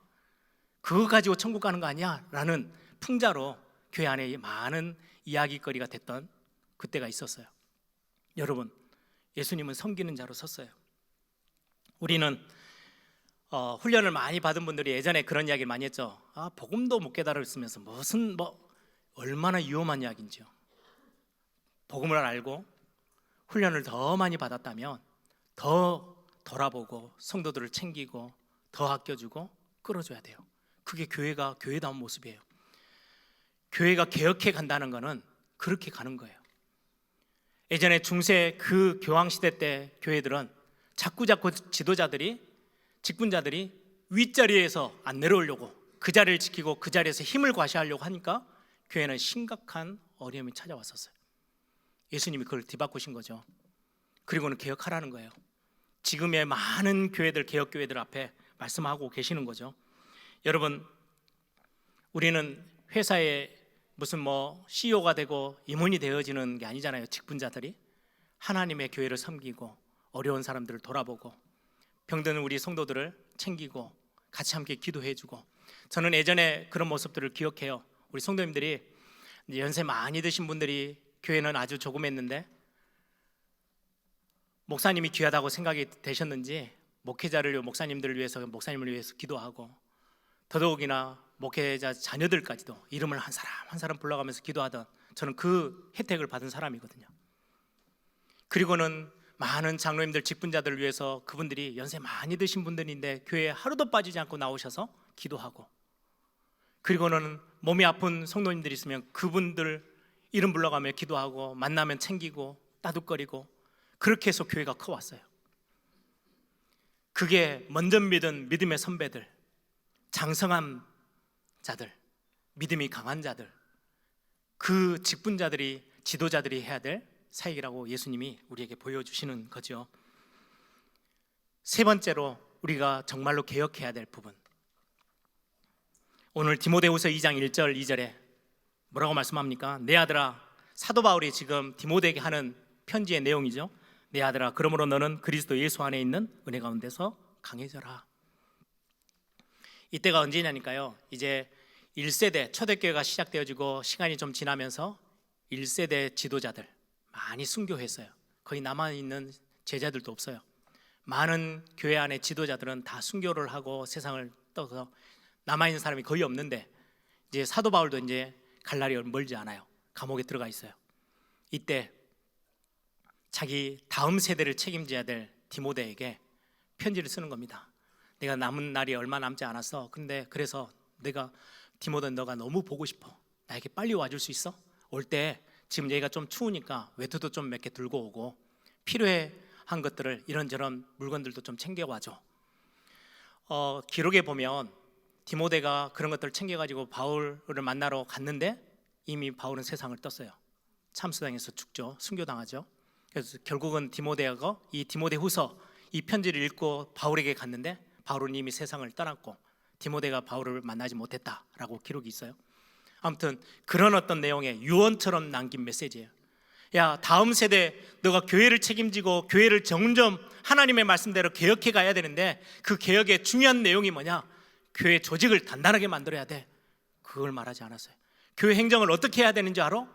[SPEAKER 2] 그거 가지고 천국 가는 거 아니야? 라는 풍자로 교회 안에 많은 이야기거리가 됐던 그때가 있었어요. 여러분, 예수님은 섬기는 자로 섰어요. 우리는 훈련을 많이 받은 분들이 예전에 그런 이야기를 많이 했죠. 복음도 못 깨달았으면서 무슨 얼마나 위험한 이야기인지요. 복음을 알고 훈련을 더 많이 받았다면 더 돌아보고 성도들을 챙기고 더 아껴주고 끌어줘야 돼요. 그게 교회가 교회다운 모습이에요. 교회가 개혁해 간다는 거는 그렇게 가는 거예요. 예전에 중세 그 교황시대 때 교회들은 자꾸 지도자들이 직분자들이 윗자리에서 안 내려오려고 그 자리를 지키고 그 자리에서 힘을 과시하려고 하니까 교회는 심각한 어려움이 찾아왔었어요. 예수님이 그걸 뒤바꾸신 거죠. 그리고는 개혁하라는 거예요. 지금의 많은 교회들, 개혁교회들 앞에 말씀하고 계시는 거죠. 여러분, 우리는 회사에 무슨 CEO가 되고 임원이 되어지는 게 아니잖아요. 직분자들이 하나님의 교회를 섬기고 어려운 사람들을 돌아보고 병든 우리 성도들을 챙기고 같이 함께 기도해주고. 저는 예전에 그런 모습들을 기억해요. 우리 성도님들이 연세 많이 드신 분들이 교회는 아주 조금 했는데 목사님이 귀하다고 생각이 되셨는지 목회자를 목사님들을 위해서 목사님을 위해서 기도하고 더더욱이나 목회자 자녀들까지도 이름을 한 사람 한 사람 불러가면서 기도하던 저는 그 혜택을 받은 사람이거든요. 그리고는 많은 장로님들 직분자들을 위해서 그분들이 연세 많이 드신 분들인데 교회에 하루도 빠지지 않고 나오셔서 기도하고, 그리고는 몸이 아픈 성도님들이 있으면 그분들 이름 불러가며 기도하고 만나면 챙기고 따뜻거리고 그렇게 해서 교회가 커왔어요. 그게 먼저 믿은 믿음의 선배들, 장성한 자들, 믿음이 강한 자들, 그 직분자들이 지도자들이 해야 될 사역이라고 예수님이 우리에게 보여주시는 거죠. 세 번째로 우리가 정말로 개혁해야 될 부분, 오늘 디모데후서 2장 1절 2절에 뭐라고 말씀합니까? 내 아들아, 사도 바울이 지금 디모데에게 하는 편지의 내용이죠. 내 아들아, 그러므로 너는 그리스도 예수 안에 있는 은혜 가운데서 강해져라. 이때가 언제냐니까요, 이제 1세대 초대교회가 시작되어지고 시간이 좀 지나면서 1세대 지도자들 많이 순교했어요. 거의 남아있는 제자들도 없어요. 많은 교회 안의 지도자들은 다 순교를 하고 세상을 떠서 남아있는 사람이 거의 없는데, 이제 사도 바울도 이제 갈 날이 멀지 않아요. 감옥에 들어가 있어요. 이때 자기 다음 세대를 책임져야 될 디모데에게 편지를 쓰는 겁니다. 내가 남은 날이 얼마 남지 않았어. 근데 그래서 내가 디모데, 너가 너무 보고 싶어. 나에게 빨리 와줄 수 있어? 올 때 지금 여기가 좀 추우니까 외투도 좀 몇 개 들고 오고 필요한 것들을, 이런저런 물건들도 좀 챙겨와줘. 기록에 보면 디모데가 그런 것들을 챙겨가지고 바울을 만나러 갔는데 이미 바울은 세상을 떴어요. 참수당해서 죽죠. 순교당하죠. 그래서 결국은 디모데가 이 디모데후서 이 편지를 읽고 바울에게 갔는데 바울은 이미 세상을 떠났고 디모데가 바울을 만나지 못했다라고 기록이 있어요. 아무튼 그런 어떤 내용의 유언처럼 남긴 메시지예요. 야, 다음 세대 너가 교회를 책임지고 교회를 점점 하나님의 말씀대로 개혁해 가야 되는데 그 개혁의 중요한 내용이 뭐냐? 교회 조직을 단단하게 만들어야 돼. 그걸 말하지 않았어요. 교회 행정을 어떻게 해야 되는지 알아?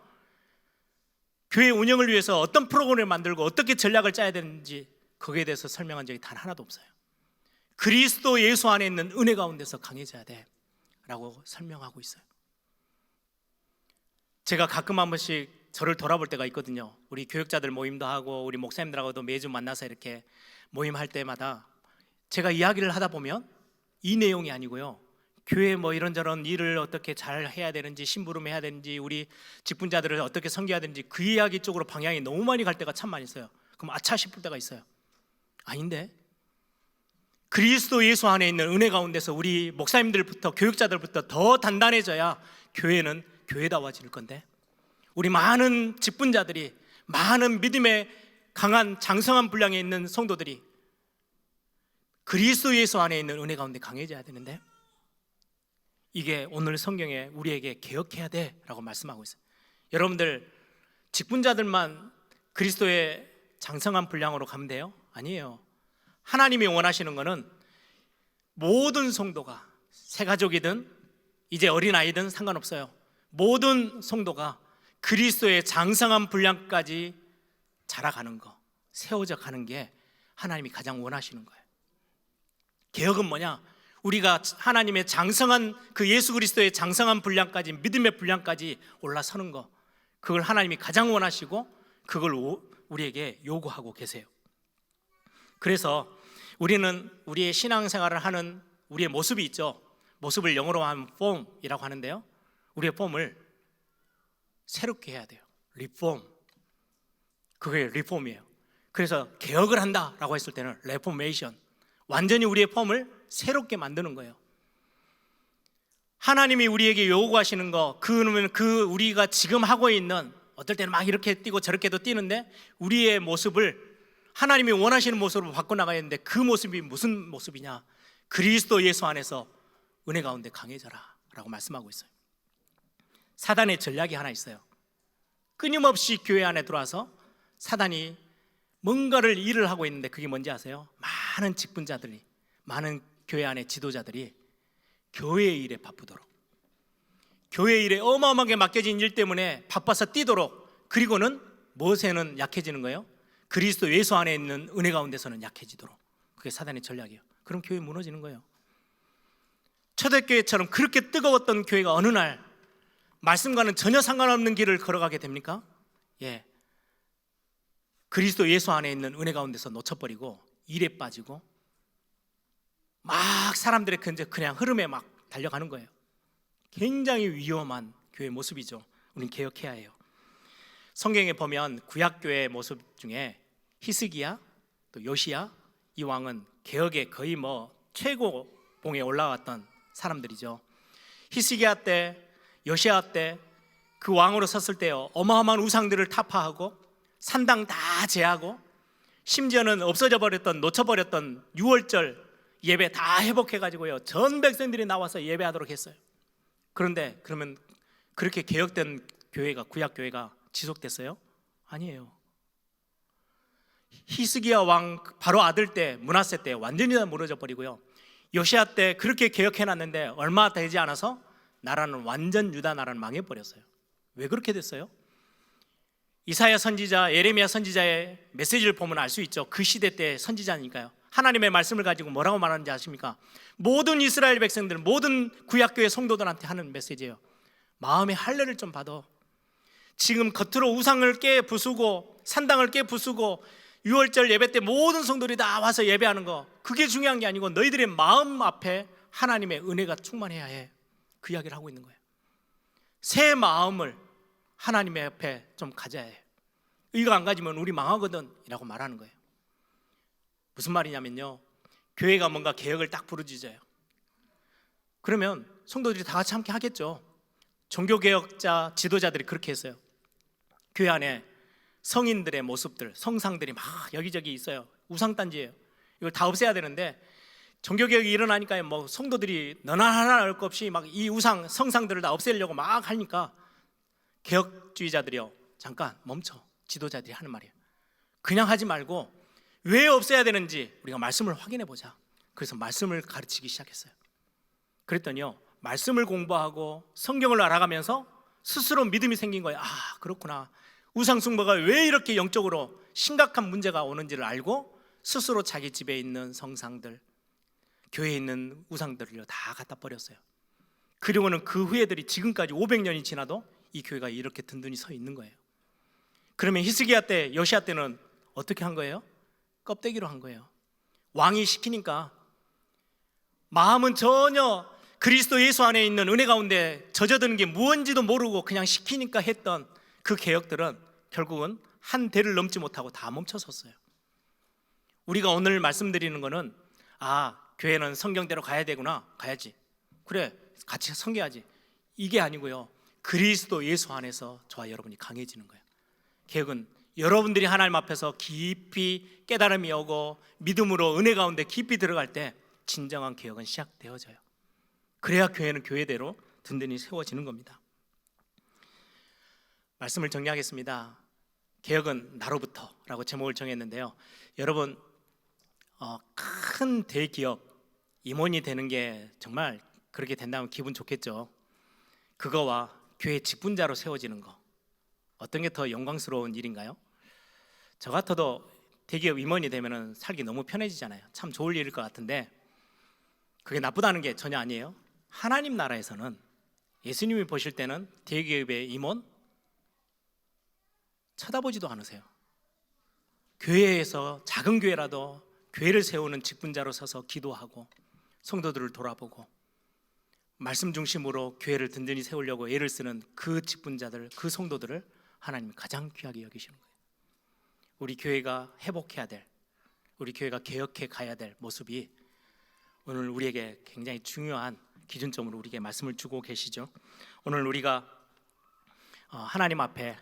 [SPEAKER 2] 교회 운영을 위해서 어떤 프로그램을 만들고 어떻게 전략을 짜야 되는지 거기에 대해서 설명한 적이 단 하나도 없어요. 그리스도 예수 안에 있는 은혜 가운데서 강해져야 돼 라고 설명하고 있어요. 제가 가끔 한 번씩 저를 돌아볼 때가 있거든요. 우리 교육자들 모임도 하고 우리 목사님들하고도 매주 만나서 이렇게 모임할 때마다 제가 이야기를 하다 보면 이 내용이 아니고요, 교회 뭐 이런저런 일을 어떻게 잘 해야 되는지, 심부름해야 되는지, 우리 직분자들을 어떻게 섬겨야 되는지 그 이야기 쪽으로 방향이 너무 많이 갈 때가 참 많이 있어요. 그럼 아차 싶을 때가 있어요. 아닌데, 그리스도 예수 안에 있는 은혜 가운데서 우리 목사님들부터 교육자들부터 더 단단해져야 교회는 교회다워질 건데, 우리 많은 직분자들이, 많은 믿음의 강한 장성한 분량에 있는 성도들이 그리스도 예수 안에 있는 은혜 가운데 강해져야 되는데, 이게 오늘 성경에 우리에게 개혁해야 돼 라고 말씀하고 있어요. 여러분들 직분자들만 그리스도의 장성한 분량으로 가면 돼요? 아니에요. 하나님이 원하시는 것은 모든 성도가, 새가족이든 이제 어린아이든 상관없어요. 모든 성도가 그리스도의 장성한 분량까지 자라가는 거, 세워져 가는 게 하나님이 가장 원하시는 거예요. 개혁은 뭐냐? 우리가 하나님의 장성한 그 예수 그리스도의 장성한 분량까지, 믿음의 분량까지 올라서는 거, 그걸 하나님이 가장 원하시고 그걸 우리에게 요구하고 계세요. 그래서 우리는 우리의 신앙생활을 하는 우리의 모습이 있죠. 모습을 영어로 하면 폼이라고 하는데요, 우리의 폼을 새롭게 해야 돼요. 리폼. 그게 리폼이에요. 그래서 개혁을 한다라고 했을 때는 레포메이션, 완전히 우리의 폼을 새롭게 만드는 거예요. 하나님이 우리에게 요구하시는 거, 그러면 그 우리가 지금 하고 있는, 어떨 때는 막 이렇게 뛰고 저렇게도 뛰는데 우리의 모습을 하나님이 원하시는 모습으로 바꿔나가야 되는데, 그 모습이 무슨 모습이냐? 그리스도 예수 안에서 은혜 가운데 강해져라 라고 말씀하고 있어요. 사단의 전략이 하나 있어요. 끊임없이 교회 안에 들어와서 사단이 뭔가를 일을 하고 있는데, 그게 뭔지 아세요? 많은 직분자들이, 많은 교회 안의 지도자들이 교회의 일에 바쁘도록, 교회의 일에 어마어마하게 맡겨진 일 때문에 바빠서 뛰도록, 그리고는 무엇에는 약해지는 거예요? 그리스도 예수 안에 있는 은혜 가운데서는 약해지도록. 그게 사단의 전략이에요. 그럼 교회 무너지는 거예요. 초대교회처럼 그렇게 뜨거웠던 교회가 어느 날 말씀과는 전혀 상관없는 길을 걸어가게 됩니까? 예, 그리스도 예수 안에 있는 은혜 가운데서 놓쳐버리고 일에 빠지고 막 사람들의 그냥 흐름에 막 달려가는 거예요. 굉장히 위험한 교회 모습이죠. 우리는 개혁해야 해요. 성경에 보면 구약교회의 모습 중에 히스기야, 또 요시야, 이 왕은 개혁의 거의 최고봉에 올라왔던 사람들이죠. 히스기야 때, 요시야 때 그 왕으로 섰을 때요, 어마어마한 우상들을 타파하고 산당 다 제하고, 심지어는 없어져 버렸던, 놓쳐버렸던 6월절 예배 다 회복해가지고요, 전 백성들이 나와서 예배하도록 했어요. 그런데 그러면 그렇게 개혁된 교회가, 구약교회가 지속됐어요? 아니에요. 히스기야 왕 바로 아들 때, 므낫세 때 완전히 다 무너져 버리고요, 요시야 때 그렇게 개혁해놨는데 얼마 되지 않아서 나라는 완전 유다 나라는 망해버렸어요. 왜 그렇게 됐어요? 이사야 선지자, 예레미야 선지자의 메시지를 보면 알 수 있죠. 그 시대 때 선지자니까요. 하나님의 말씀을 가지고 뭐라고 말하는지 아십니까? 모든 이스라엘 백성들, 모든 구약교회 성도들한테 하는 메시지예요. 마음의 할례를 좀 받아. 지금 겉으로 우상을 깨 부수고 산당을 깨 부수고 6월절 예배 때 모든 성도들이 다 와서 예배하는 거, 그게 중요한 게 아니고 너희들의 마음 앞에 하나님의 은혜가 충만해야 해. 그 이야기를 하고 있는 거예요. 새 마음을 하나님의 앞에 좀 가져야 해. 이거 안 가지면 우리 망하거든 이라고 말하는 거예요. 무슨 말이냐면요, 교회가 뭔가 개혁을 딱 부르짖어요. 그러면 성도들이 다 같이 함께 하겠죠. 종교개혁자 지도자들이 그렇게 했어요. 교회 안에 성인들의 모습들, 성상들이 막 여기저기 있어요. 우상단지예요. 이걸 다 없애야 되는데 종교개혁이 일어나니까 뭐 성도들이 너나 하나 할 것 없이 막 이 우상, 성상들을 다 없애려고 막 하니까 개혁주의자들이요, 잠깐 멈춰. 지도자들이 하는 말이에요. 그냥 하지 말고 왜 없애야 되는지 우리가 말씀을 확인해 보자. 그래서 말씀을 가르치기 시작했어요. 그랬더니요, 말씀을 공부하고 성경을 알아가면서 스스로 믿음이 생긴 거예요. 아, 그렇구나. 우상숭배가 왜 이렇게 영적으로 심각한 문제가 오는지를 알고 스스로 자기 집에 있는 성상들, 교회에 있는 우상들을 다 갖다 버렸어요. 그리고는 그 후예들이 지금까지 500년이 지나도 이 교회가 이렇게 든든히 서 있는 거예요. 그러면 히스기야 때, 여시야 때는 어떻게 한 거예요? 껍데기로 한 거예요. 왕이 시키니까 마음은 전혀 그리스도 예수 안에 있는 은혜 가운데 젖어드는 게 무언지도 모르고 그냥 시키니까 했던 그 개혁들은 결국은 한 대를 넘지 못하고 다 멈춰섰어요. 우리가 오늘 말씀드리는 거는, 아, 교회는 성경대로 가야 되구나. 가야지. 그래, 같이 섬겨야지. 이게 아니고요, 그리스도 예수 안에서 저와 여러분이 강해지는 거예요. 개혁은 여러분들이 하나님 앞에서 깊이 깨달음이 오고 믿음으로 은혜 가운데 깊이 들어갈 때 진정한 개혁은 시작되어져요. 그래야 교회는 교회대로 든든히 세워지는 겁니다. 말씀을 정리하겠습니다. 개혁은 나로부터 라고 제목을 정했는데요, 여러분, 큰 대기업 임원이 되는 게 정말 그렇게 된다면 기분 좋겠죠. 그거와 교회 직분자로 세워지는 거, 어떤 게 더 영광스러운 일인가요? 저 같아도 대기업 임원이 되면 살기 너무 편해지잖아요. 참 좋을 일일 것 같은데 그게 나쁘다는 게 전혀 아니에요. 하나님 나라에서는 예수님이 보실 때는 대기업의 임원 쳐다보지도 않으세요. 교회에서 작은 교회라도 교회를 세우는 직분자로 서서 기도하고 성도들을 돌아보고 말씀 중심으로 교회를 든든히 세우려고 애를 쓰는 그 직분자들, 그 성도들을 하나님이 가장 귀하게 여기시는 거예요. 우리 교회가 회복해야 될, 우리 교회가 개혁해 가야 될 모습이 오늘 우리에게 굉장히 중요한 기준점으로 우리에게 말씀을 주고 계시죠. 오늘 우리가 하나님 앞에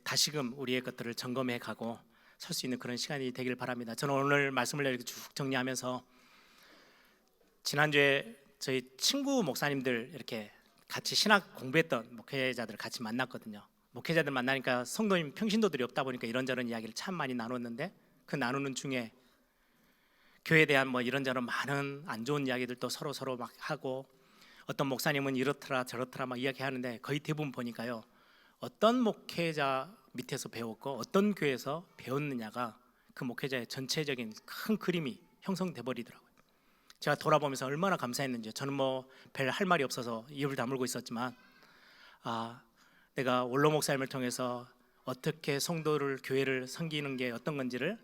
[SPEAKER 2] 다시금 우리의 것들을 점검해 가고 설 수 있는 그런 시간이 되길 바랍니다. 저는 오늘 말씀을 이렇게 쭉 정리하면서 지난주에 저희 친구 목사님들 이렇게 같이 신학 공부했던 목회자들 같이 만났거든요. 목회자들 만나니까 성도님 평신도들이 없다 보니까 이런저런 이야기를 참 많이 나눴는데 그 나누는 중에 교회에 대한 뭐 이런저런 많은 안 좋은 이야기들도 서로 막 하고, 어떤 목사님은 이렇더라 저렇더라 막 이야기하는데 거의 대부분 보니까요, 어떤 목회자 밑에서 배웠고 어떤 교회에서 배웠느냐가 그 목회자의 전체적인 큰 그림이 형성돼 버리더라고요. 제가 돌아보면서 얼마나 감사했는지. 저는 뭐 별 할 말이 없어서 입을 다물고 있었지만, 내가 원로 목사님을 통해서 어떻게 성도를, 교회를 섬기는 게 어떤 건지를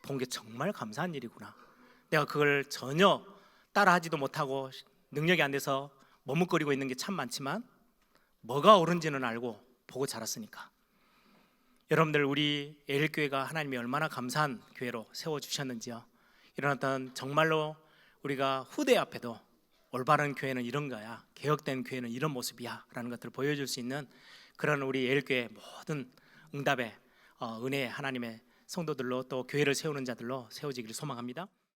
[SPEAKER 2] 본 게 정말 감사한 일이구나. 내가 그걸 전혀 따라하지도 못하고 능력이 안 돼서 머뭇거리고 있는 게 참 많지만 뭐가 옳은지는 알고 보고 자랐으니까. 여러분들, 우리 에일교회가 하나님이 얼마나 감사한 교회로 세워주셨는지요. 이런 어떤 정말로 우리가 후대 앞에도 올바른 교회는 이런 거야, 개혁된 교회는 이런 모습이야 라는 것들을 보여줄 수 있는 그런 우리 에일교회 모든 응답의 은혜의 하나님의 성도들로, 또 교회를 세우는 자들로 세워지기를 소망합니다.